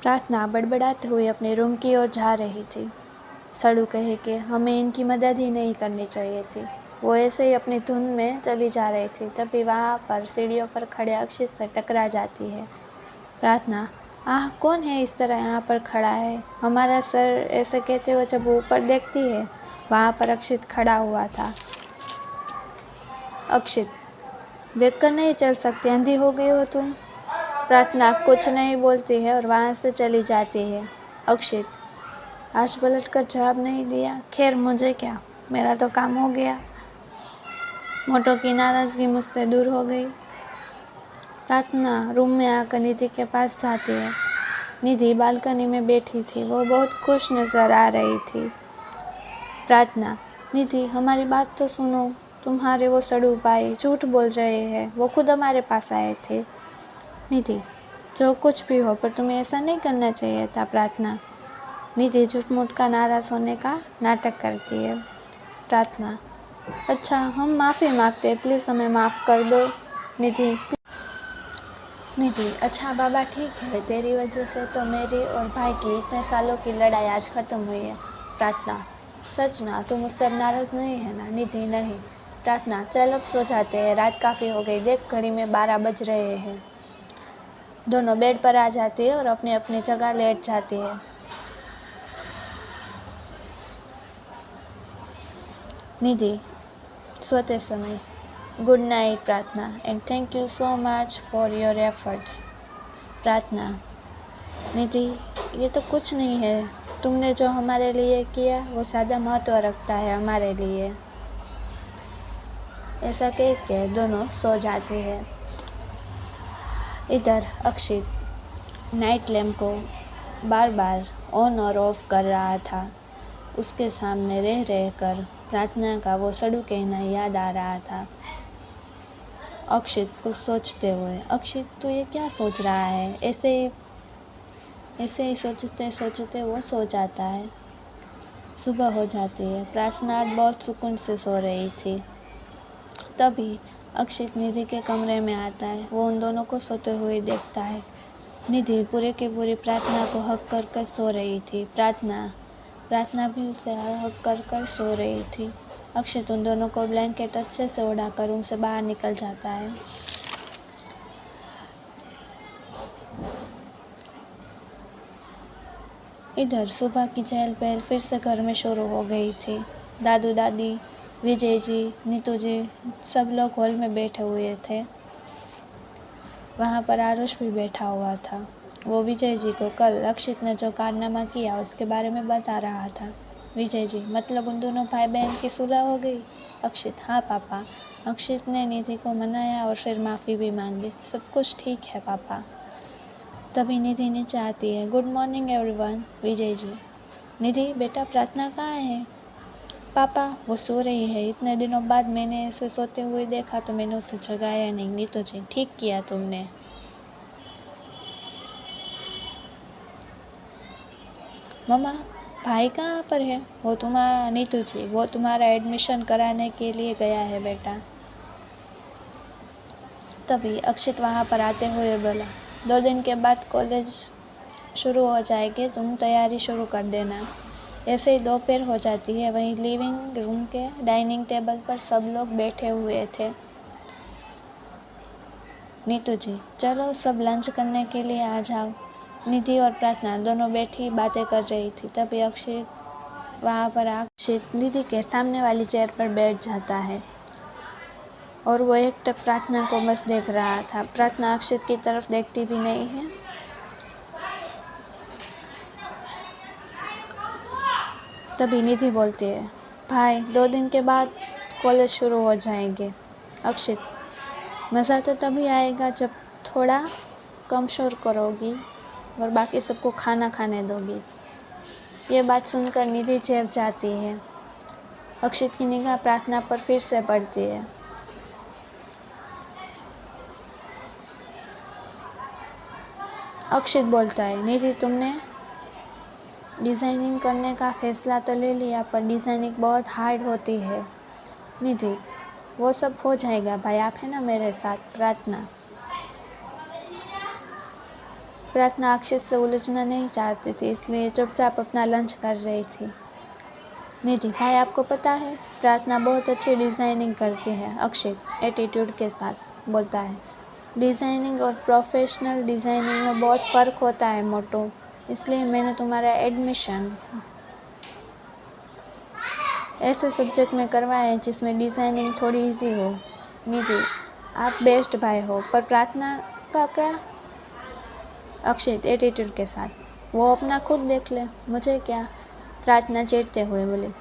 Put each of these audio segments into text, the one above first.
प्रार्थना बड़बड़ाते हुए अपने रूम की ओर जा रही थी। सड़ू कहे कि हमें इनकी मदद ही नहीं करनी चाहिए थी। वो ऐसे ही अपनी धुन में चली जा रही थी, तभी वहाँ पर सीढ़ियों पर खड़े अक्षित से टकरा जाती है। प्रार्थना, आह कौन है इस तरह यहाँ पर खड़ा है? हमारा सर, ऐसे कहते हुए जब वो ऊपर देखती है, वहाँ पर अक्षित खड़ा हुआ था। अक्षित, देखकर नहीं चल सकती, अंधी हो गई हो तुम? प्रार्थना कुछ नहीं बोलती है और वहाँ से चली जाती है। अक्षित, आज पलट कर जवाब नहीं दिया। खैर मुझे क्या, मेरा तो काम हो गया। मोटो की नाराज़गी मुझसे दूर हो गई। प्रार्थना रूम में आकर निधि के पास जाती है। निधि बालकनी में बैठी थी, वो बहुत खुश नज़र आ रही थी। प्रार्थना, निधि हमारी बात तो सुनो, तुम्हारे वो सड़ू भाई झूठ बोल रहे हैं, वो खुद हमारे पास आए थे। निधि, जो कुछ भी हो पर तुम्हें ऐसा नहीं करना चाहिए था। प्रार्थना, निधि झूठ मूठ का नाराज़ होने का नाटक करती है। प्रार्थना, अच्छा हम माफ़ी मांगते हैं, प्लीज़ हमें माफ़ कर दो। निधि, अच्छा बाबा ठीक है, तेरी वजह से तो मेरी और भाई की इतने सालों की लड़ाई आज ख़त्म हुई है। प्रार्थना, सच ना, तुम मुझसे अब नाराज़ नहीं है ना? निधि, नहीं। प्रार्थना, चल अब सो जाते हैं, रात काफ़ी हो गई, देख घड़ी में 12 बज रहे हैं। दोनों बेड पर आ जाती है और अपनी अपनी जगह लेट जाती है। निधि सोते समय, गुड नाइट प्रार्थना, and thank you so much for your efforts. प्रार्थना, निधि ये तो कुछ नहीं है, तुमने जो हमारे लिए किया वो ज़्यादा महत्व रखता है हमारे लिए। ऐसा कह के दोनों सो जाते हैं। इधर अक्षित नाइट लैम्प को बार बार ऑन और ऑफ कर रहा था। उसके सामने रह रह कर प्रार्थना का वो सड़ू कहना याद आ रहा था। अक्षित कुछ सोचते हुए, अक्षित तू ये क्या सोच रहा है? ऐसे ही सोचते सोचते वो सो जाता है। सुबह हो जाती है। प्रार्थना बहुत सुकून से सो रही थी। तभी अक्षित निधि के कमरे में आता है। वो उन दोनों को सोते हुए देखता है। निधि पूरे की पूरी प्रार्थना को हक कर कर सो रही थी। प्रार्थना भी उसे हक कर कर सो रही थी। अक्षित उन दोनों को ब्लैंकेट अच्छे से उड़ाकर रूम से बाहर निकल जाता है। इधर सुबह की चहल पहल फिर से घर में शुरू हो गई थी। दादू दादी, विजय जी, नीतू जी सब लोग हॉल में बैठे हुए थे। वहाँ पर आरुष भी बैठा हुआ था। वो विजय जी को कल अक्षित ने जो कारनामा किया उसके बारे में बता रहा था। विजय जी, मतलब उन दोनों भाई बहन की सुलह हो गई? अक्षित, हाँ पापा, अक्षित ने निधि को मनाया और फिर माफ़ी भी मांगी, सब कुछ ठीक है पापा। तभी निधि नीचे आती है। Good morning everyone. Vijay ji, Nidhi बेटा प्रार्थना कहाँ है? पापा वो सो रही है, इतने दिनों बाद मैंने ऐसे सोते हुए देखा तो मैंने उसे जगाया नहीं। नीतू जी, ठीक किया तुमने। मम्मा भाई कहाँ पर है? वो तुम्हारा, नीतू जी वो तुम्हारा एडमिशन कराने के लिए गया है बेटा। तभी अक्षित वहाँ पर आते हुए बोला, 2 दिन के बाद कॉलेज शुरू हो जाएगी, तुम तैयारी शुरू कर देना। ऐसे ही दोपहर हो जाती है। वहीं लिविंग रूम के डाइनिंग टेबल पर सब लोग बैठे हुए थे। नीतू जी, चलो सब लंच करने के लिए आ जाओ। निधि और प्रार्थना दोनों बैठी बातें कर रही थी। तभी अक्षित वहाँ पर अक्षित निधि के सामने वाली चेयर पर बैठ जाता है और वो एकटक प्रार्थना को बस देख रहा था। प्रार्थना अक्षित की तरफ देखती भी नहीं है। तभी निधि बोलती है, भाई 2 दिन के बाद कॉलेज शुरू हो जाएंगे। अक्षित, मज़ा तो तभी आएगा जब थोड़ा कम शोर करोगी और बाकी सबको खाना खाने दोगी। ये बात सुनकर निधि चेप जाती है। अक्षित की निगाह प्रार्थना पर फिर से पड़ती है। अक्षित बोलता है, निधि तुमने डिज़ाइनिंग करने का फ़ैसला तो ले लिया, पर डिज़ाइनिंग बहुत हार्ड होती है। निधि, वो सब हो जाएगा भाई, आप है ना मेरे साथ। प्रार्थना, प्रार्थना अक्षित से उलझना नहीं चाहती थी, इसलिए चुपचाप अपना लंच कर रही थी। निधि, भाई आपको पता है प्रार्थना बहुत अच्छी डिज़ाइनिंग करती है, अक्षित एटीट्यूड के साथ बोलता है। डिज़ाइनिंग और प्रोफेशनल डिज़ाइनिंग में बहुत फ़र्क होता है मोटू, इसलिए मैंने तुम्हारा एडमिशन ऐसे सब्जेक्ट में करवाया है जिसमें डिज़ाइनिंग थोड़ी इजी हो। निधि, आप बेस्ट भाई हो, पर प्रार्थना का क्या? अक्षित एटीट्यूड के साथ, वो अपना खुद देख ले, मुझे क्या? प्रार्थना चिढ़ते हुए बोली,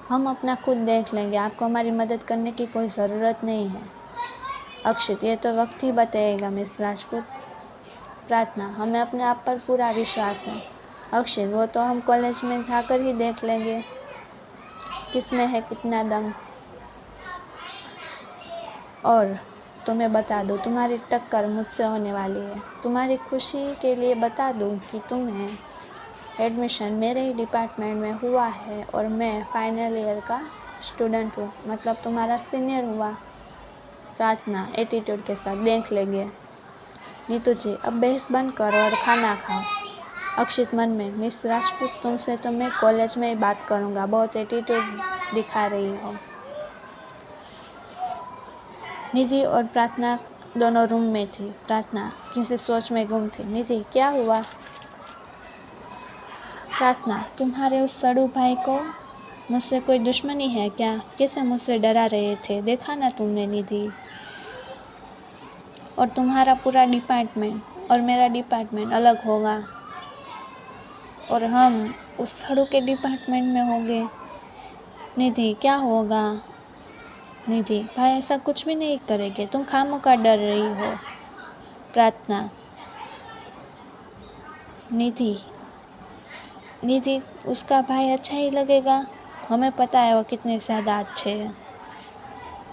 हम अपना खुद देख लेंगे, आपको हमारी मदद करने की कोई ज़रूरत नहीं है। अक्षित, ये तो वक्त ही बताएगा मिस राजपूत। प्रार्थना, हमें अपने आप पर पूरा विश्वास है। अक्षित, वो तो हम कॉलेज में जाकर ही देख लेंगे किसमें है कितना दम। और तुम्हें बता दूँ, तुम्हारी टक्कर मुझसे होने वाली है। तुम्हारी खुशी के लिए बता दूँ कि तुम्हें एडमिशन मेरे ही डिपार्टमेंट में हुआ है और मैं फाइनल ईयर का स्टूडेंट हूँ, मतलब तुम्हारा सीनियर हुआ। प्रार्थना एटीट्यूड के साथ, देख लेंगे। नीतू जी, अब बहस बंद करो और खाना खाओ। अक्षित मन में, मिस राजपूत तुमसे तो मैं कॉलेज में ही बात करूँगा, बहुत एटीट्यूड दिखा रही हो। निधि और प्रार्थना दोनों रूम में थी। प्रार्थना किसी सोच में गुम थी। निधि, क्या हुआ? प्रार्थना, तुम्हारे उस सड़ू भाई को मुझसे कोई दुश्मनी है क्या? कैसे मुझसे डरा रहे थे, देखा ना तुमने निधि? और तुम्हारा पूरा डिपार्टमेंट और मेरा डिपार्टमेंट अलग होगा और हम उस सड़ू के डिपार्टमेंट में होंगे। निधि, क्या होगा? निधि, भाई ऐसा कुछ भी नहीं करेंगे, तुम खामोखा डर रही हो। प्रार्थना, निधि निधि, उसका भाई अच्छा ही लगेगा, हमें पता है वो कितने ज़्यादा अच्छे हैं।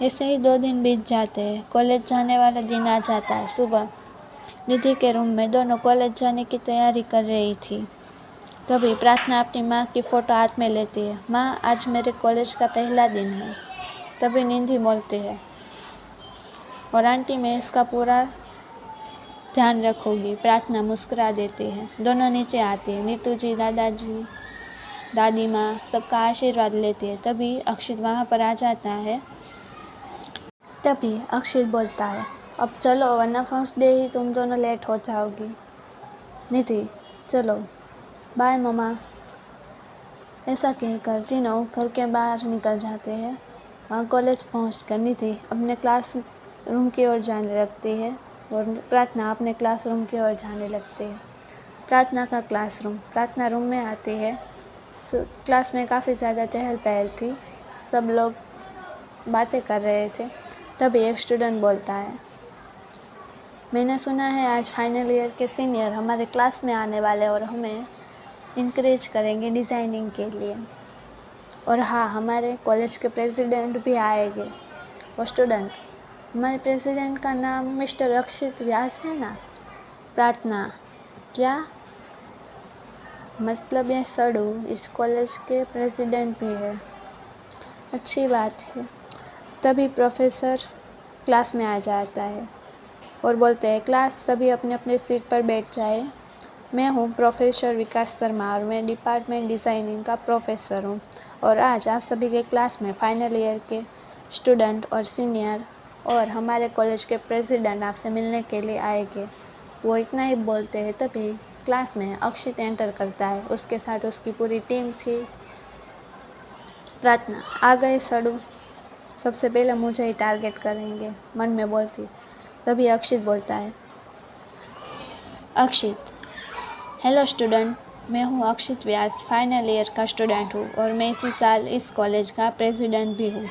ऐसे ही 2 दिन बीत जाते हैं, कॉलेज जाने वाला दिन आ जाता है। सुबह निधि के रूम में दोनों कॉलेज जाने की तैयारी कर रही थी। तभी प्रार्थना अपनी माँ की फ़ोटो हाथ में लेती है। माँ, आज मेरे कॉलेज का पहला दिन है। तभी निधि बोलती है, और आंटी, मैं इसका पूरा ध्यान रखूँगी। प्रार्थना मुस्कुरा देती है। दोनों नीचे आती है। नीतू जी, दादाजी, दादी माँ सबका आशीर्वाद लेती है। तभी अक्षित वहाँ पर आ जाता है। तभी अक्षित बोलता है, अब चलो, वरना फर्स्ट डे ही तुम दोनों लेट हो जाओगी। निधि, चलो, बाय मम्मा। ऐसा कहकर तीनों घर के बाहर निकल जाते हैं। वहाँ कॉलेज पहुँचकर निधि अपने क्लास रूम की ओर जाने लगती है और प्रार्थना अपने क्लासरूम की ओर जाने लगती है। प्रार्थना का क्लासरूम। प्रार्थना रूम में आती है। क्लास में काफ़ी ज़्यादा चहल पहल थी, सब लोग बातें कर रहे थे। तभी एक स्टूडेंट बोलता है, मैंने सुना है आज फाइनल ईयर के सीनियर हमारे क्लास में आने वाले और हमें इनकरेज करेंगे डिज़ाइनिंग के लिए। और हाँ, हमारे कॉलेज के प्रेसिडेंट भी आएंगे। वो स्टूडेंट, हमारे प्रेसिडेंट का नाम मिस्टर अक्षित व्यास है ना? प्रार्थना, क्या? मतलब ये सड़ू इस कॉलेज के प्रेसिडेंट भी है, अच्छी बात है। तभी प्रोफेसर क्लास में आ जाता है और बोलते हैं, क्लास सभी अपने अपने सीट पर बैठ जाए। मैं हूँ प्रोफेसर विकास शर्मा और मैं डिपार्टमेंट डिज़ाइनिंग का प्रोफेसर हूँ और आज आप सभी के क्लास में फाइनल ईयर के स्टूडेंट और सीनियर और हमारे कॉलेज के प्रेसिडेंट आपसे मिलने के लिए आएंगे। वो इतना ही बोलते हैं, तभी क्लास में अक्षित एंटर करता है, उसके साथ उसकी पूरी टीम थी। प्रार्थना, आ गए सड़ू, सबसे पहले मुझे ही टारगेट करेंगे, मन में बोलती। तभी अक्षित बोलता है, अक्षित, हेलो स्टूडेंट, मैं हूँ अक्षित व्यास, फाइनल ईयर का स्टूडेंट हूँ और मैं इसी साल इस कॉलेज का प्रेसिडेंट भी हूँ।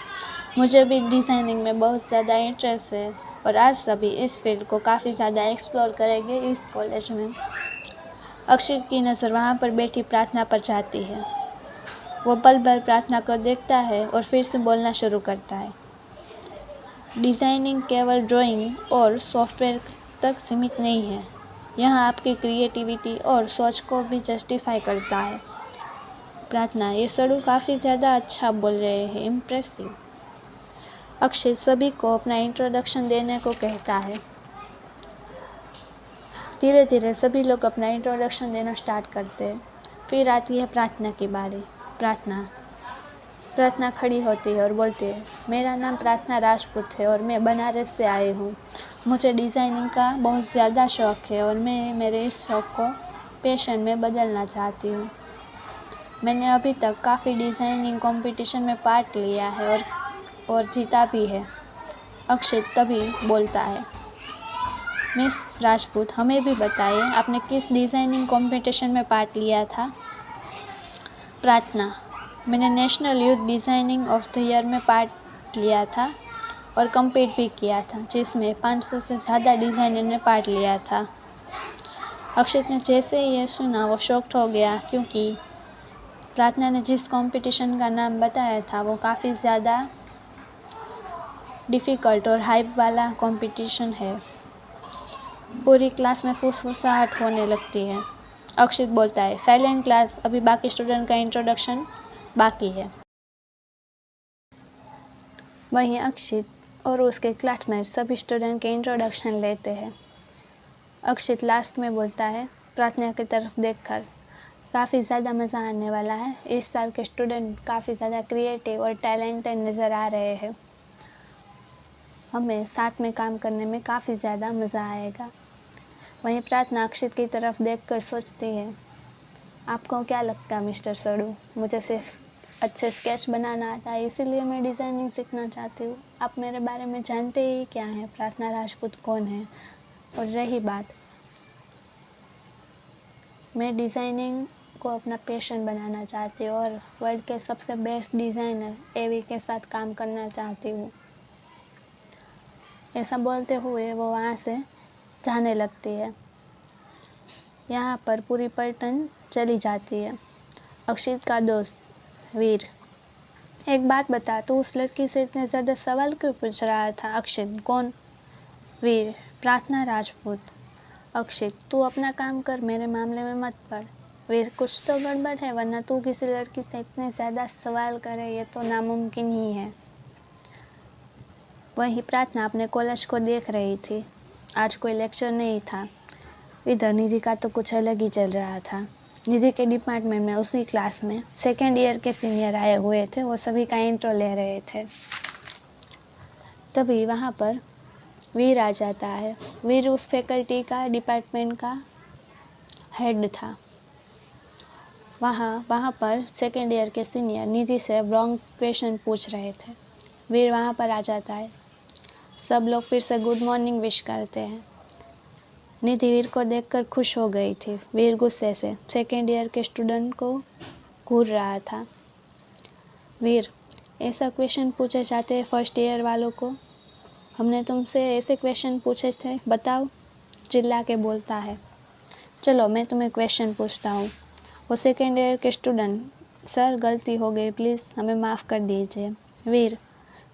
मुझे भी डिज़ाइनिंग में बहुत ज़्यादा इंटरेस्ट है और आज सभी इस फील्ड को काफ़ी ज़्यादा एक्सप्लोर करेंगे इस कॉलेज में। अक्षित की नज़र वहाँ पर बैठी प्रार्थना पर जाती है। वो पल भर प्रार्थना को देखता है और फिर से बोलना शुरू करता है, डिज़ाइनिंग केवल ड्राइंग और सॉफ्टवेयर तक सीमित नहीं है, यहाँ आपकी क्रिएटिविटी और सोच को भी जस्टिफाई करता है। प्रार्थना, ये सड़ू काफ़ी ज़्यादा अच्छा बोल रहे हैं, इम्प्रेसिव। अक्षय सभी को अपना इंट्रोडक्शन देने को कहता है। धीरे धीरे सभी लोग अपना इंट्रोडक्शन देना स्टार्ट करते हैं। फिर आती है प्रार्थना की बारी। प्रार्थना खड़ी होती है और बोलती है, मेरा नाम प्रार्थना राजपूत है और मैं बनारस से आई हूँ। मुझे डिज़ाइनिंग का बहुत ज़्यादा शौक़ है और मैं मेरे इस शौक़ को पैशन में बदलना चाहती हूँ। मैंने अभी तक काफ़ी डिज़ाइनिंग कंपटीशन में पार्ट लिया है और जीता भी है। अक्षित तभी बोलता है, मिस राजपूत, हमें भी बताइए आपने किस डिज़ाइनिंग कंपटीशन में पार्ट लिया था? प्रार्थना, मैंने national youth designing of the year में पार्ट लिया था और कम्पीट भी किया था, जिसमें 500 से ज़्यादा डिज़ाइनर ने पार्ट लिया था। अक्षित ने जैसे ही ये सुना वो शॉक्ड हो गया, क्योंकि प्रार्थना ने जिस कंपटीशन का नाम बताया था वो काफ़ी ज़्यादा डिफ़िकल्ट और हाइप वाला कंपटीशन है। पूरी क्लास में फुसफुसाहट होने लगती है। अक्षित बोलता है, साइलेंट क्लास, अभी बाकी स्टूडेंट का इंट्रोडक्शन बाकी है। वहीं अक्षित और उसके क्लासमेट सभी स्टूडेंट के इंट्रोडक्शन लेते हैं। अक्षित लास्ट में बोलता है, प्रार्थना की तरफ देखकर, काफ़ी ज़्यादा मज़ा आने वाला है। इस साल के स्टूडेंट काफ़ी ज़्यादा क्रिएटिव और टैलेंटेड नज़र आ रहे हैं। हमें साथ में काम करने में काफ़ी ज़्यादा मज़ा आएगा। वहीं प्रार्थना अक्षित की तरफ देखकर सोचती है, आपको क्या लगता है मिस्टर सड़ू, मुझे सिर्फ अच्छे स्केच बनाना आता है इसीलिए मैं डिज़ाइनिंग सीखना चाहती हूँ। आप मेरे बारे में जानते ही क्या है, प्रार्थना राजपूत कौन है। और रही बात, मैं डिज़ाइनिंग को अपना पैशन बनाना चाहती हूँ और वर्ल्ड के सबसे बेस्ट डिज़ाइनर एवी के साथ काम करना चाहती हूँ। ऐसा बोलते हुए वो वहाँ से जाने लगती है। यहाँ पर पूरी पलटन चली जाती है। अक्षित का दोस्त वीर, एक बात बता, तू उस लड़की से इतने ज़्यादा सवाल क्यों पूछ रहा था? अक्षित, कौन? वीर, प्रार्थना राजपूत। अक्षित, तू अपना काम कर, मेरे मामले में मत पड़। वीर, कुछ तो गड़बड़ है, वरना तू किसी लड़की से इतने ज़्यादा सवाल करे, ये तो नामुमकिन ही है। वहीं प्रार्थना अपने कॉलेज को देख रही थी। आज कोई लेक्चर नहीं था। इधर निधि का तो कुछ अलग ही चल रहा था। निधि के डिपार्टमेंट में उसी क्लास में सेकेंड ईयर के सीनियर आए हुए थे, वो सभी का इंट्रो ले रहे थे। तभी वहाँ पर वीर आ जाता है। वीर उस फैकल्टी का, डिपार्टमेंट का हेड था। वहाँ पर सेकेंड ईयर के सीनियर निधि से रॉन्ग क्वेश्चन पूछ रहे थे। वीर वहाँ पर आ जाता है। सब लोग फिर से गुड मॉर्निंग विश करते हैं। निधि वीर को देखकर खुश हो गई थी। वीर गुस्से से सेकेंड ईयर के स्टूडेंट को घूर रहा था। वीर, ऐसा क्वेश्चन पूछे जाते हैं फर्स्ट ईयर वालों को? हमने तुमसे ऐसे क्वेश्चन पूछे थे, बताओ, चिल्ला के बोलता है। चलो मैं तुम्हें क्वेश्चन पूछता हूँ। वो सेकेंड ईयर के स्टूडेंट, सर गलती हो गई, प्लीज़ हमें माफ़ कर दीजिए। वीर,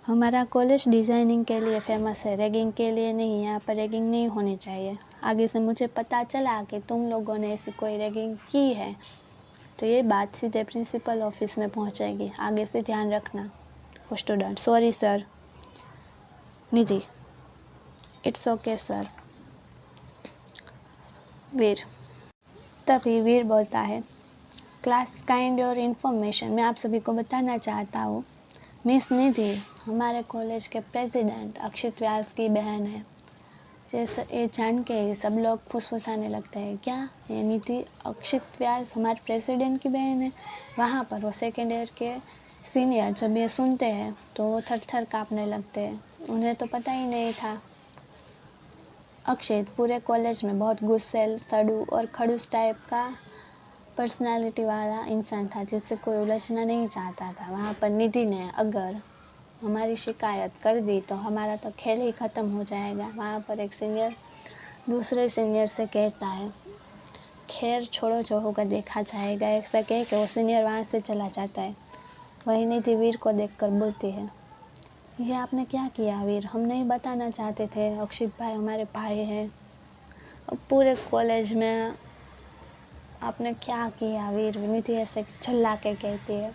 हमारा कॉलेज डिज़ाइनिंग के लिए फेमस है, रैगिंग के लिए नहीं। यहाँ पर रैगिंग नहीं होनी चाहिए। आगे से मुझे पता चला कि तुम लोगों ने ऐसी कोई रैगिंग की है तो ये बात सीधे प्रिंसिपल ऑफिस में पहुँचेगी, आगे से ध्यान रखना। वो student, sorry sir. Nidhi, it's okay sir. Veer, तभी वीर बोलता है, क्लास काइंड और इन्फॉर्मेशन, मैं आप सभी को बताना चाहता हूँ, मिस निधि हमारे कॉलेज के प्रेसिडेंट अक्षित व्यास की बहन है। जैसे ये जान के ही सब लोग फुसफुसाने लगते हैं, क्या ये निधि अक्षित व्यास हमारे प्रेसिडेंट की बहन है? वहाँ पर वो सेकेंड ईयर के सीनियर जब ये सुनते हैं तो वो थर थर काँपने लगते हैं। उन्हें तो पता ही नहीं था। अक्षित पूरे कॉलेज में बहुत गुस्सैल, सड़ू और खड़ूस टाइप का पर्सनालिटी वाला इंसान था, जिससे कोई उलझना नहीं चाहता था। वहाँ पर निधि ने अगर हमारी शिकायत कर दी तो हमारा तो खेल ही ख़त्म हो जाएगा। वहाँ पर एक सीनियर दूसरे सीनियर से कहता है, खैर छोड़ो, जो होगा देखा जाएगा। ऐसा कह के वो सीनियर वहाँ से चला जाता है। वही निधि वीर को देखकर बोलती है, ये आपने क्या किया वीर? हम नहीं बताना चाहते थे, अक्षित भाई हमारे भाई हैं। अब पूरे कॉलेज में आपने क्या किया वीर? निधि ऐसे चिल्ला के कहती है।